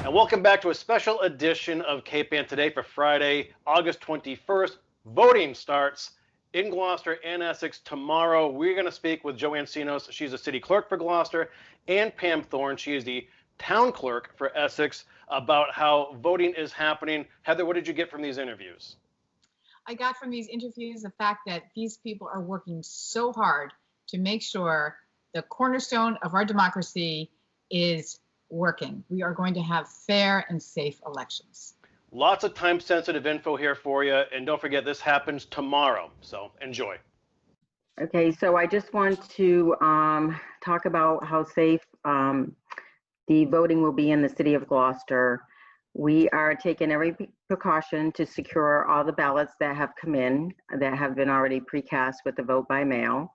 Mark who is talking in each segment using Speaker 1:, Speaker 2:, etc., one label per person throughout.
Speaker 1: And welcome back to a special edition of KPAN Today for Friday, August 21st. Voting starts in Gloucester and Essex tomorrow. We're going to speak with Joanne Senos. She's a city clerk for Gloucester, and Pam Thorne. She is the town clerk for Essex, about how voting is happening. Heather, what did you get from these interviews?
Speaker 2: I got from these interviews the fact that these people are working so hard to make sure the cornerstone of our democracy is working. We are going to have fair and safe elections.
Speaker 1: Lots of time-sensitive info here for you, and don't forget this happens tomorrow, so enjoy.
Speaker 3: Okay, so I just want to talk about how safe the voting will be in the city of Gloucester. We are taking every precaution to secure all the ballots that have come in, that have been already precast with the vote by mail.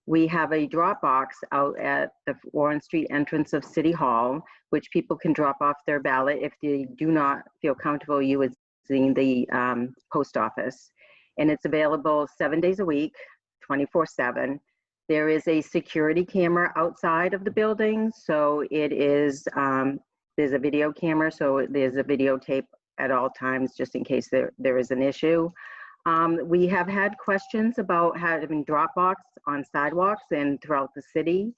Speaker 3: We have a drop box out at the Warren Street entrance of City Hall, which people can drop off their ballot if they do not feel comfortable using the post office. And it's available 7 days a week, 24/7. There is a security camera outside of the building, so it is, there's a video camera, so there's a videotape at all times just in case there is an issue. We have had questions about having drop box on sidewalks and throughout the city.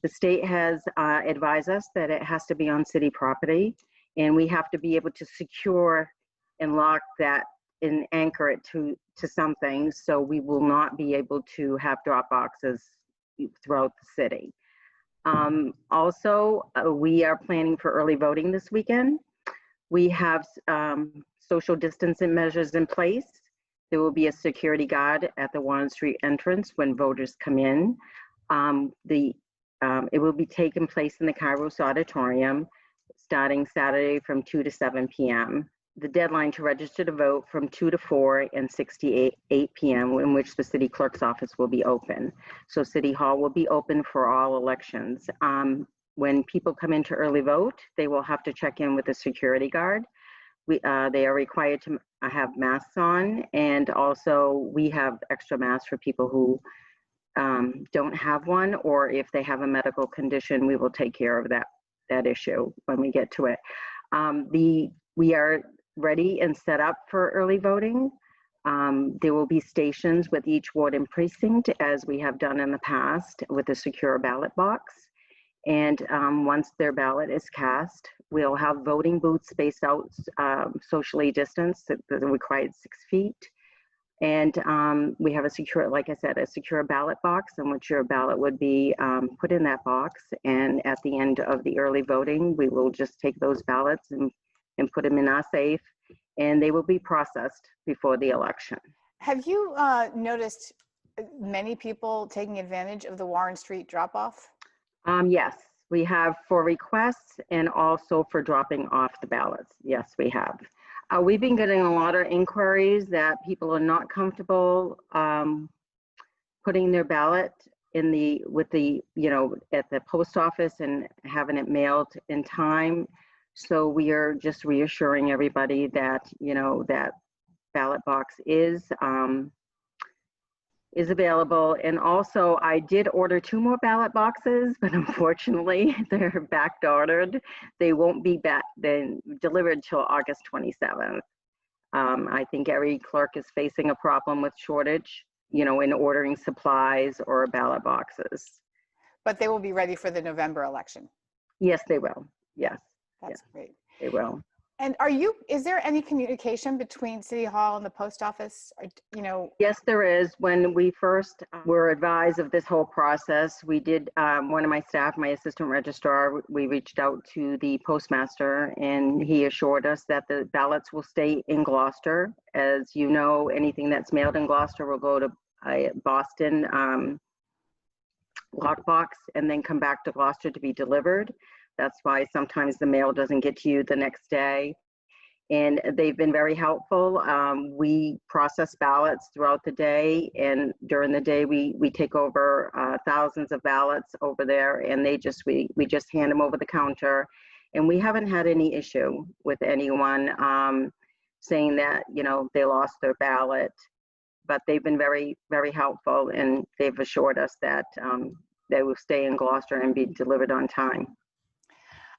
Speaker 3: The state has advised us that it has to be on city property, and we have to be able to secure and lock that and anchor it to something, so we will not be able to have drop boxes throughout the city. Also, we are planning for early voting this weekend. We have social distancing measures in place. There will be a security guard at the Warren Street entrance when voters come in. It will be taking place in the Kairos Auditorium starting Saturday from 2 to 7 p.m. The deadline to register to vote from 2 to 4 and 6 to 8 p.m. in which the city clerk's office will be open. So City Hall will be open for all elections. When people come in to early vote, they will have to check in with the security guard. They are required to have masks on, and also we have extra masks for people who don't have one, or if they have a medical condition, we will take care of that issue when we get to it. We are ready and set up for early voting. There will be stations with each ward and precinct, as we have done in the past, with a secure ballot box. And once their ballot is cast, we'll have voting booths spaced out socially distanced, the required 6 feet. And we have a secure, like I said, a secure ballot box in which your ballot would be put in that box. And at the end of the early voting, we will just take those ballots and put them in our safe, and they will be processed before the election.
Speaker 4: Have you noticed many people taking advantage of the Warren Street drop-off?
Speaker 3: Yes, we have for requests and also for dropping off the ballots. Yes, we have. We've been getting a lot of inquiries that people are not comfortable putting their ballot at the post office and having it mailed in time. So we are just reassuring everybody that, that ballot box is available. And also I did order 2 more ballot boxes, but unfortunately they're back ordered. They won't be delivered till August 27th. I think every clerk is facing a problem with shortage, in ordering supplies or ballot boxes.
Speaker 4: But they will be ready for the November election.
Speaker 3: Yes, they will. Yes.
Speaker 4: That's
Speaker 3: yes,
Speaker 4: great.
Speaker 3: They will.
Speaker 4: And is there any communication between City Hall and the post office?
Speaker 3: Yes, there is. When we first were advised of this whole process, we did, one of my staff, my assistant registrar, we reached out to the postmaster, and he assured us that the ballots will stay in Gloucester. As you know, anything that's mailed in Gloucester will go to Boston lockbox and then come back to Gloucester to be delivered. That's why sometimes the mail doesn't get to you the next day. And they've been very helpful. We process ballots throughout the day, and during the day we take over thousands of ballots over there, and we just hand them over the counter. And we haven't had any issue with anyone saying that, they lost their ballot. But they've been very, very helpful, and they've assured us that they will stay in Gloucester and be delivered on time.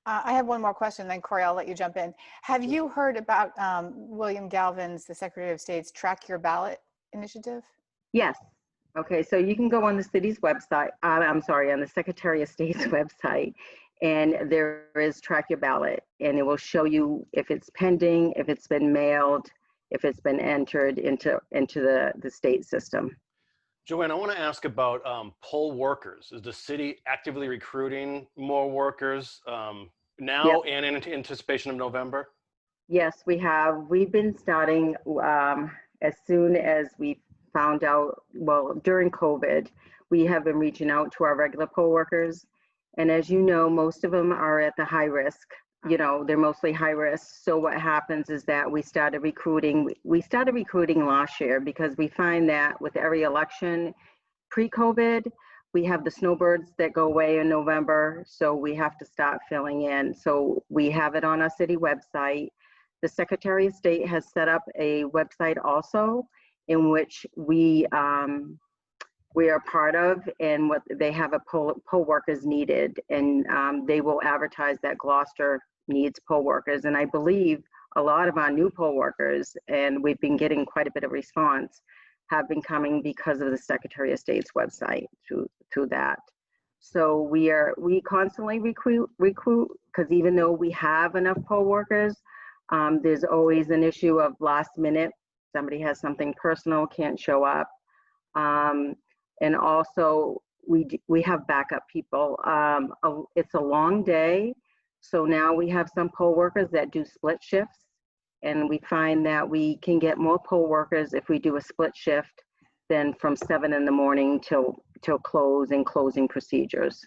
Speaker 4: I have one more question, then Kory, I'll let you jump in. Have you heard about William Galvin's, the Secretary of State's Track Your Ballot initiative?
Speaker 3: Yes. Okay, so you can go on the city's website, I'm sorry, on the Secretary of State's website, and there is Track Your Ballot, and it will show you if it's pending, if it's been mailed, if it's been entered into the state system.
Speaker 1: Joanne, I want to ask about poll workers. Is the city actively recruiting more workers now and in anticipation of November?
Speaker 3: Yes, we have. We've been starting as soon as we found out, well, during COVID, we have been reaching out to our regular poll workers. And as you know, most of them are at the high risk. You know, they're mostly high risk. So what happens is that we started recruiting last year because we find that with every election pre-COVID, we have the snowbirds that go away in November. So we have to start filling in. So we have it on our city website. The Secretary of State has set up a website also in which we are part of, and what they have a poll workers needed, and they will advertise that Gloucester needs poll workers. And I believe a lot of our new poll workers, and we've been getting quite a bit of response, have been coming because of the Secretary of State's website through that. So we constantly recruit because even though we have enough poll workers, there's always an issue of last minute. Somebody has something personal, can't show up. And also we have backup people. It's a long day. So now we have some poll workers that do split shifts, and we find that we can get more poll workers if we do a split shift than from 7 in the morning till closing procedures.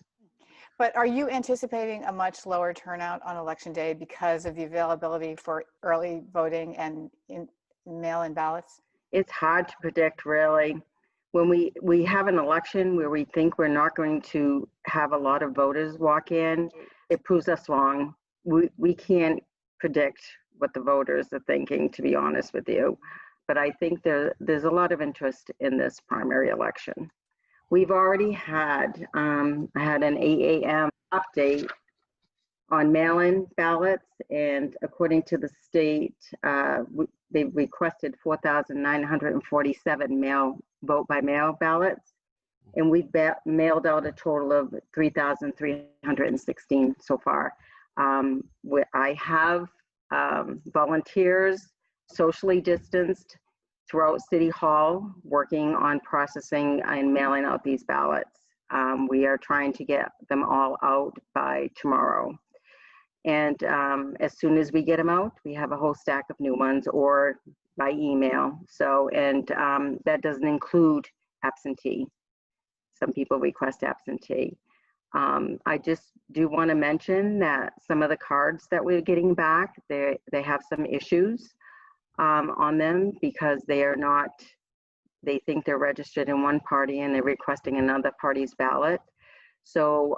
Speaker 4: But are you anticipating a much lower turnout on election day because of the availability for early voting and mail-in ballots?
Speaker 3: It's hard to predict, really. When we have an election where we think we're not going to have a lot of voters walk in, it proves us wrong. We can't predict what the voters are thinking, to be honest with you. But I think there's a lot of interest in this primary election. We've already had, I had an 8 a.m. update on mail-in ballots, and according to the state, they've requested 4,947 vote by mail ballots, and we've mailed out a total of 3,316 so far. I have volunteers socially distanced throughout City Hall working on processing and mailing out these ballots. We are trying to get them all out by tomorrow. And as soon as we get them out, we have a whole stack of new ones, or by email. So, and that doesn't include absentee. Some people request absentee. I just do want to mention that some of the cards that we're getting back, they have some issues on them because they think they're registered in one party and they're requesting another party's ballot. So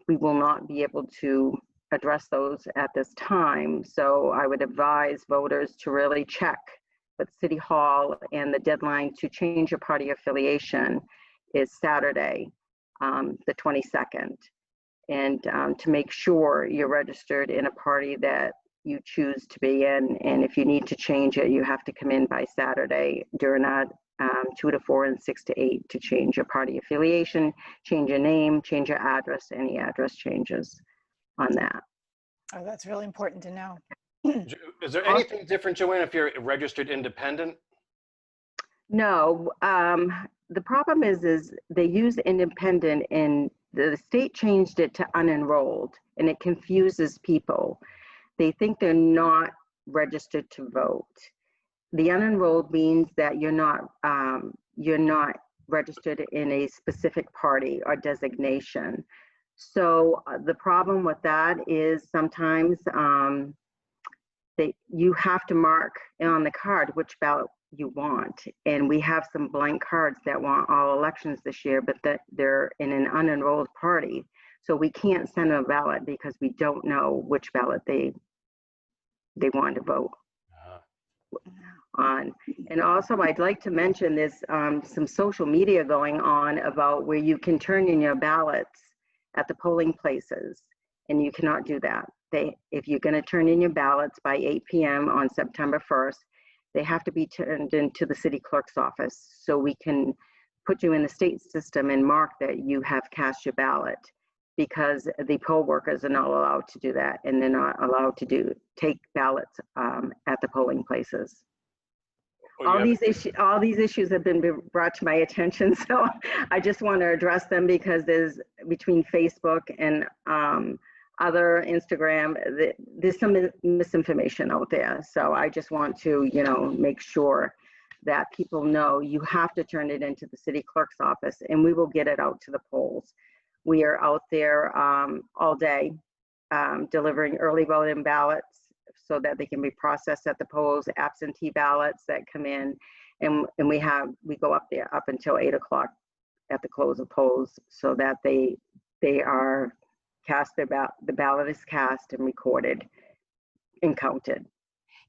Speaker 3: we will not be able to address those at this time. So I would advise voters to really check with City Hall, and the deadline to change your party affiliation is Saturday, the 22nd. And to make sure you're registered in a party that you choose to be in. And if you need to change it, you have to come in by Saturday during that 2 to 4 and 6 to 8 to change your party affiliation, change your name, change your address, any address changes on that.
Speaker 4: Oh, that's really important to know.
Speaker 1: Is there anything different, Joanne, if you're registered independent?
Speaker 3: No, the problem is they use independent, and the state changed it to unenrolled, and it confuses people. They think they're not registered to vote. The unenrolled means that you're not registered in a specific party or designation. So the problem with that is sometimes you have to mark on the card which ballot you want. And we have some blank cards that want all elections this year, but that they're in an unenrolled party. So we can't send them a ballot because we don't know which ballot they want to vote on. And also I'd like to mention there's some social media going on about where you can turn in your ballots at the polling places. and you cannot do that. If you're going to turn in your ballots by 8 p.m. on September 1st, they have to be turned into the city clerk's office so we can put you in the state system and mark that you have cast your ballot, because the poll workers are not allowed to do that, and they're not allowed to take ballots at the polling places. All these issues have been brought to my attention, so I just want to address them, because there's, between Facebook and other Instagram, there's some misinformation out there. So I just want to, make sure that people know you have to turn it into the city clerk's office, and we will get it out to the polls. We are out there all day delivering early voting ballots so that they can be processed at the polls, absentee ballots that come in, and we go up there up until 8 o'clock at the close of polls, so that they are cast, the ballot is cast and recorded and counted.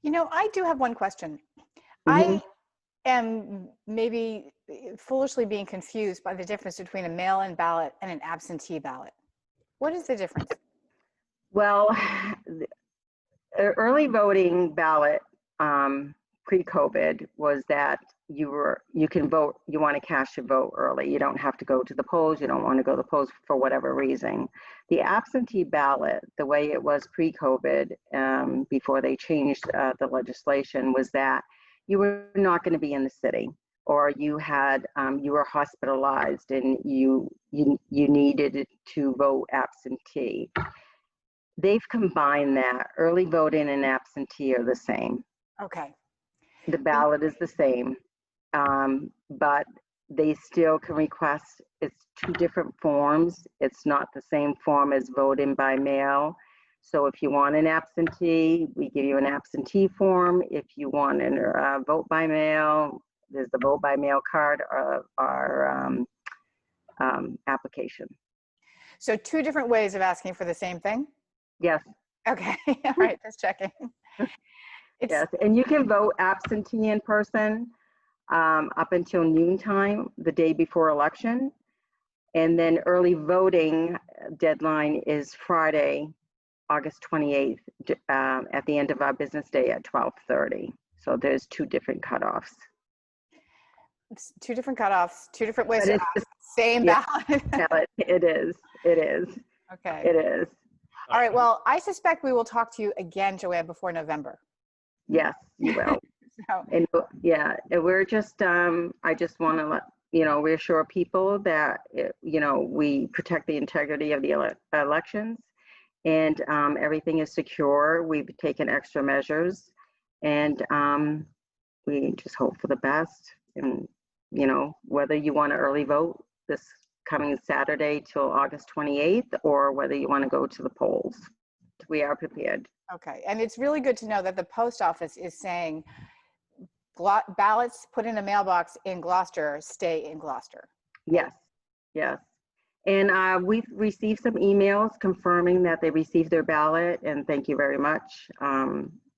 Speaker 4: I do have one question.
Speaker 3: Mm-hmm.
Speaker 4: I am maybe foolishly being confused by the difference between a mail-in ballot and an absentee ballot. What is the difference?
Speaker 3: Well, early voting ballot pre-COVID was that you can vote, you want to cast your vote early. You don't have to go to the polls. You don't want to go to the polls for whatever reason. The absentee ballot, the way it was pre-COVID, before they changed the legislation, was that you were not going to be in the city, or you were hospitalized and you needed to vote absentee. They've combined that. Early voting and absentee are the same.
Speaker 4: Okay.
Speaker 3: The ballot is the same, but they still can request, it's two different forms. It's not the same form as voting by mail. So if you want an absentee, we give you an absentee form. If you want a vote by mail, there's the vote by mail card of our application.
Speaker 4: So two different ways of asking for the same thing?
Speaker 3: Yes.
Speaker 4: Okay. All right, just checking.
Speaker 3: Yes, and you can vote absentee in person up until noontime the day before election. And then early voting deadline is Friday, August 28th, at the end of our business day at 12:30. So there's two different cutoffs.
Speaker 4: It's two different cutoffs, two different ways
Speaker 3: But
Speaker 4: to
Speaker 3: it's
Speaker 4: ask. Same ballot.
Speaker 3: It is.
Speaker 4: Okay.
Speaker 3: It is.
Speaker 4: All right, well, I suspect we will talk to you again, Joanne, before November.
Speaker 3: Yes, you will.
Speaker 4: So,
Speaker 3: And yeah, and we're just, I just want to reassure people that, we protect the integrity of the elections, and everything is secure. We've taken extra measures, and we just hope for the best. And, whether you want to early vote this coming Saturday till August 28th, or whether you want to go to the polls, we are prepared.
Speaker 4: okay, and it's really good to know that the post office is saying ballots put in a mailbox in Gloucester stay in Gloucester.
Speaker 3: Yes. And we've received some emails confirming that they received their ballot, and thank you very much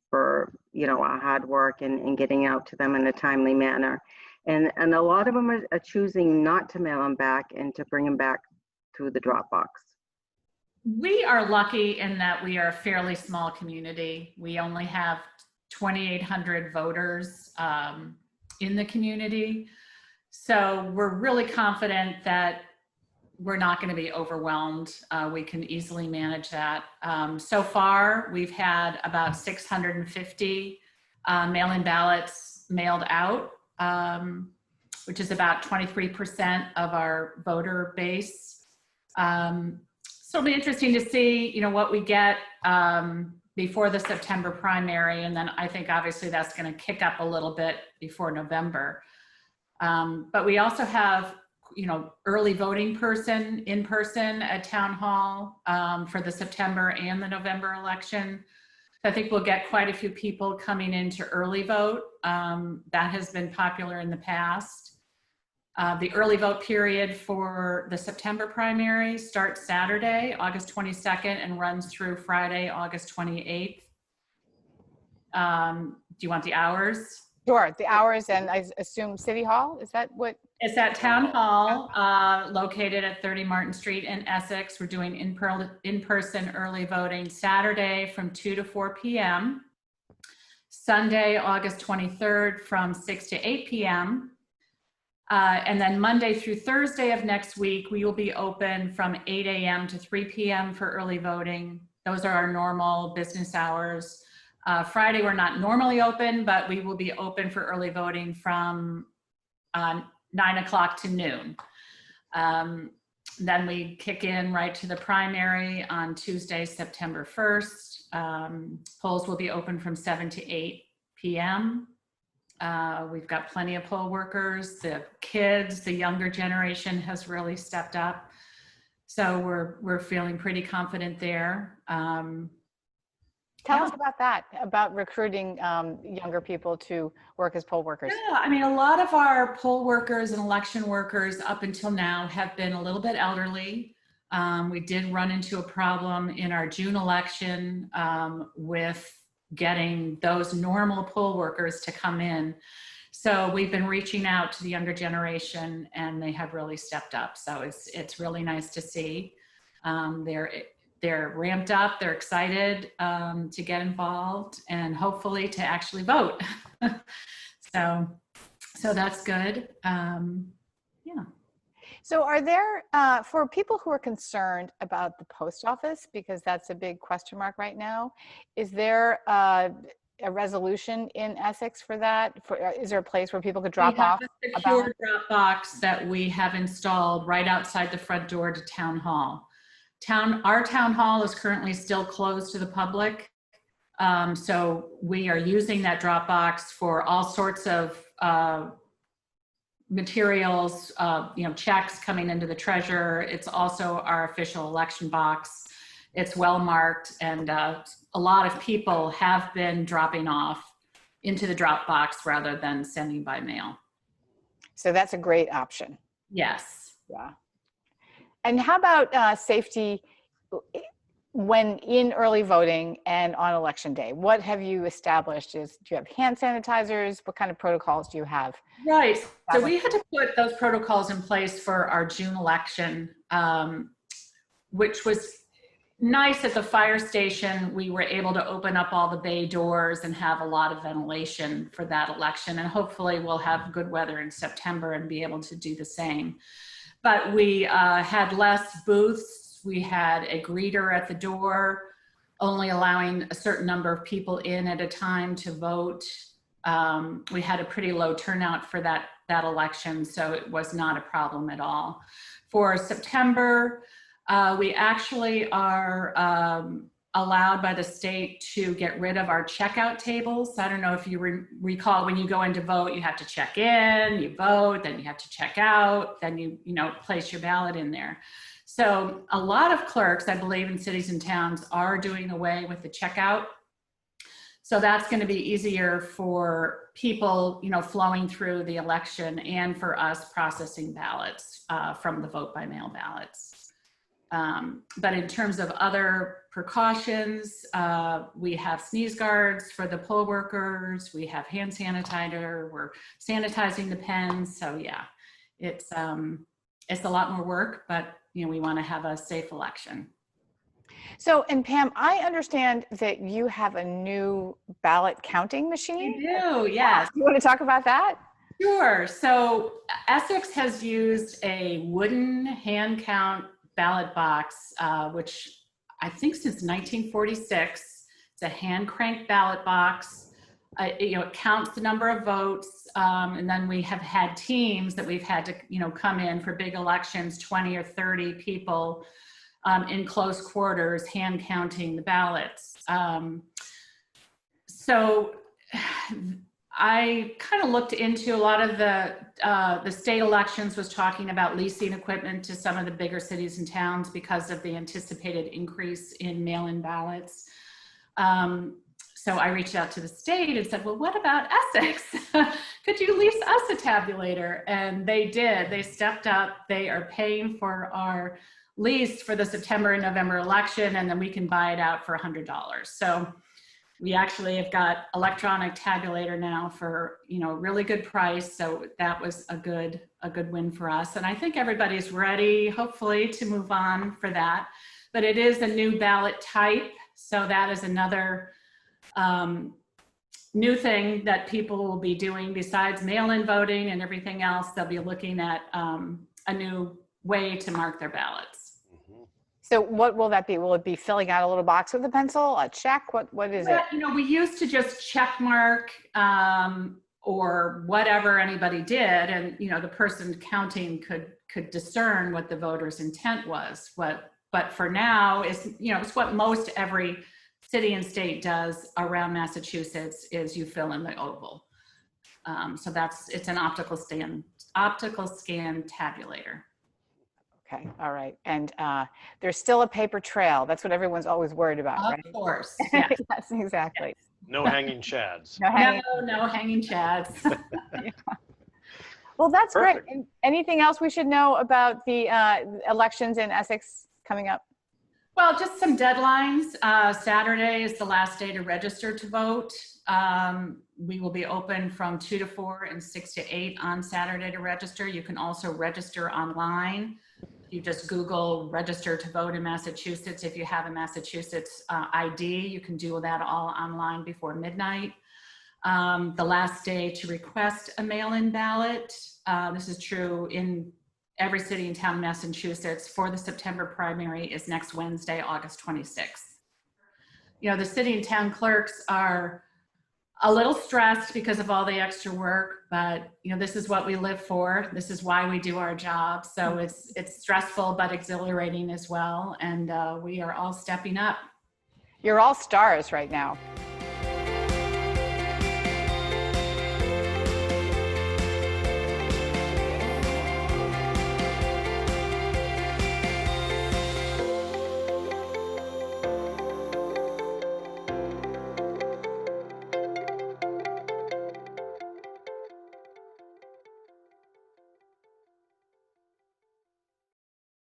Speaker 3: for our hard work and getting out to them in a timely manner. And a lot of them are choosing not to mail them back and to bring them back through the Dropbox.
Speaker 5: We are lucky in that we are a fairly small community. We only have 2,800 voters in the community. So we're really confident that we're not going to be overwhelmed. We can easily manage that. So far, we've had about 650 mail-in ballots mailed out, which is about 23% of our voter base. So it'll be interesting to see, what we get before the September primary, and then I think obviously that's going to kick up a little bit before November. But we also have, early voting in person at town hall for the September and the November election. I think we'll get quite a few people coming in to early vote. That has been popular in the past. The early vote period for the September primary starts Saturday, August 22nd, and runs through Friday, August 28th. Do you want the hours?
Speaker 4: Sure, the hours, and I assume City Hall, is that what?
Speaker 5: It's at Town Hall, located at 30 Martin Street in Essex. We're doing in-person early voting Saturday from 2 to 4 p.m. Sunday, August 23rd from 6 to 8 p.m. And then Monday through Thursday of next week, we will be open from 8 a.m. to 3 p.m. for early voting. Those are our normal business hours. Friday, we're not normally open, but we will be open for early voting from 9 o'clock to noon. Then we kick in right to the primary on Tuesday, September 1st. Polls will be open from 7 to 8 p.m. We've got plenty of poll workers. The kids, the younger generation has really stepped up. So we're feeling pretty confident there.
Speaker 4: Tell us about that, about recruiting younger people to work as poll workers.
Speaker 5: Yeah, I mean, a lot of our poll workers and election workers up until now have been a little bit elderly. We did run into a problem in our June election with getting those normal poll workers to come in. So we've been reaching out to the younger generation, and they have really stepped up. So it's really nice to see. They're ramped up, they're excited to get involved and hopefully to actually vote. So that's good. Yeah.
Speaker 4: So are there, for people who are concerned about the post office, because that's a big question mark right now, is there a resolution in Essex for that? Is there a place where people could drop off?
Speaker 5: We have a secure drop box that we have installed right outside the front door to Town Hall. Our town hall is currently still closed to the public. So we are using that drop box for all sorts of materials, checks coming into the treasurer. It's also our official election box. It's well marked, and a lot of people have been dropping off into the drop box rather than sending by mail.
Speaker 4: So that's a great option.
Speaker 5: Yes.
Speaker 4: Yeah. And how about safety when in early voting and on election day? What have you established? Do you have hand sanitizers? What kind of protocols do you have?
Speaker 5: Right. So we had to put those protocols in place for our June election, which was nice. At the fire station, we were able to open up all the bay doors and have a lot of ventilation for that election. And hopefully we'll have good weather in September and be able to do the same. But we had less booths. We had a greeter at the door, only allowing a certain number of people in at a time to vote. We had a pretty low turnout for that election, so it was not a problem at all. For September, we actually are allowed by the state to get rid of our checkout tables. I don't know if you recall, when you go in to vote, you have to check in, you vote, then you have to check out, then you place your ballot in there. So a lot of clerks, I believe, in cities and towns are doing away with the checkout. So that's going to be easier for people, flowing through the election, and for us processing ballots from the vote by mail ballots. But in terms of other precautions, we have sneeze guards for the poll workers. We have hand sanitizer. We're sanitizing the pens. So yeah, it's a lot more work, but we want to have a safe election.
Speaker 4: So, and Pam, I understand that you have a new ballot counting machine.
Speaker 5: We do, yes.
Speaker 4: You want to talk about that?
Speaker 5: Sure. So Essex has used a wooden hand count ballot box, which I think since 1946. It's a hand crank ballot box. It counts the number of votes, and then we have had teams that we've had to come in for big elections, 20 or 30 people in close quarters hand counting the ballots. So I kind of looked into a lot of the state elections was talking about leasing equipment to some of the bigger cities and towns because of the anticipated increase in mail-in ballots. So I reached out to the state and said, well, what about Essex? Could you lease us a tabulator? And they did. They stepped up. They are paying for our lease for the September and November election, and then we can buy it out for $100. So We actually have got electronic tabulator now for, really good price. So that was a good win for us. And I think everybody's ready, hopefully, to move on for that. But it is a new ballot type. So that is another new thing that people will be doing besides mail-in voting and everything else. They'll be looking at a new way to mark their ballots.
Speaker 4: So what will that be? Will it be filling out a little box with a pencil, a check? What is it?
Speaker 5: We used to just check mark or whatever anybody did, and the person counting could discern what the voter's intent was. But for now, it's what most every city and state does around Massachusetts is you fill in the oval. So it's an optical scan tabulator.
Speaker 4: Okay, all right. And there's still a paper trail. That's what everyone's always worried about, right?
Speaker 5: Of course. Yeah.
Speaker 4: Yes, exactly.
Speaker 1: No hanging chads.
Speaker 5: No hanging chads.
Speaker 4: Yeah. Well, that's
Speaker 1: Perfect.
Speaker 4: great. And anything else we should know about the elections in Essex coming up?
Speaker 5: Well, just some deadlines. Saturday is the last day to register to vote. We will be open from 2 to 4 and 6 to 8 on Saturday to register. You can also register online. You just Google register to vote in Massachusetts. If you have a Massachusetts ID, you can do that all online before midnight. The last day to request a mail-in ballot. This is true in every city and town in Massachusetts for the September primary is next Wednesday, August 26th. The city and town clerks are a little stressed because of all the extra work, but this is what we live for. This is why we do our job. So it's stressful, but exhilarating as well. And we are all stepping up.
Speaker 4: You're all stars right now.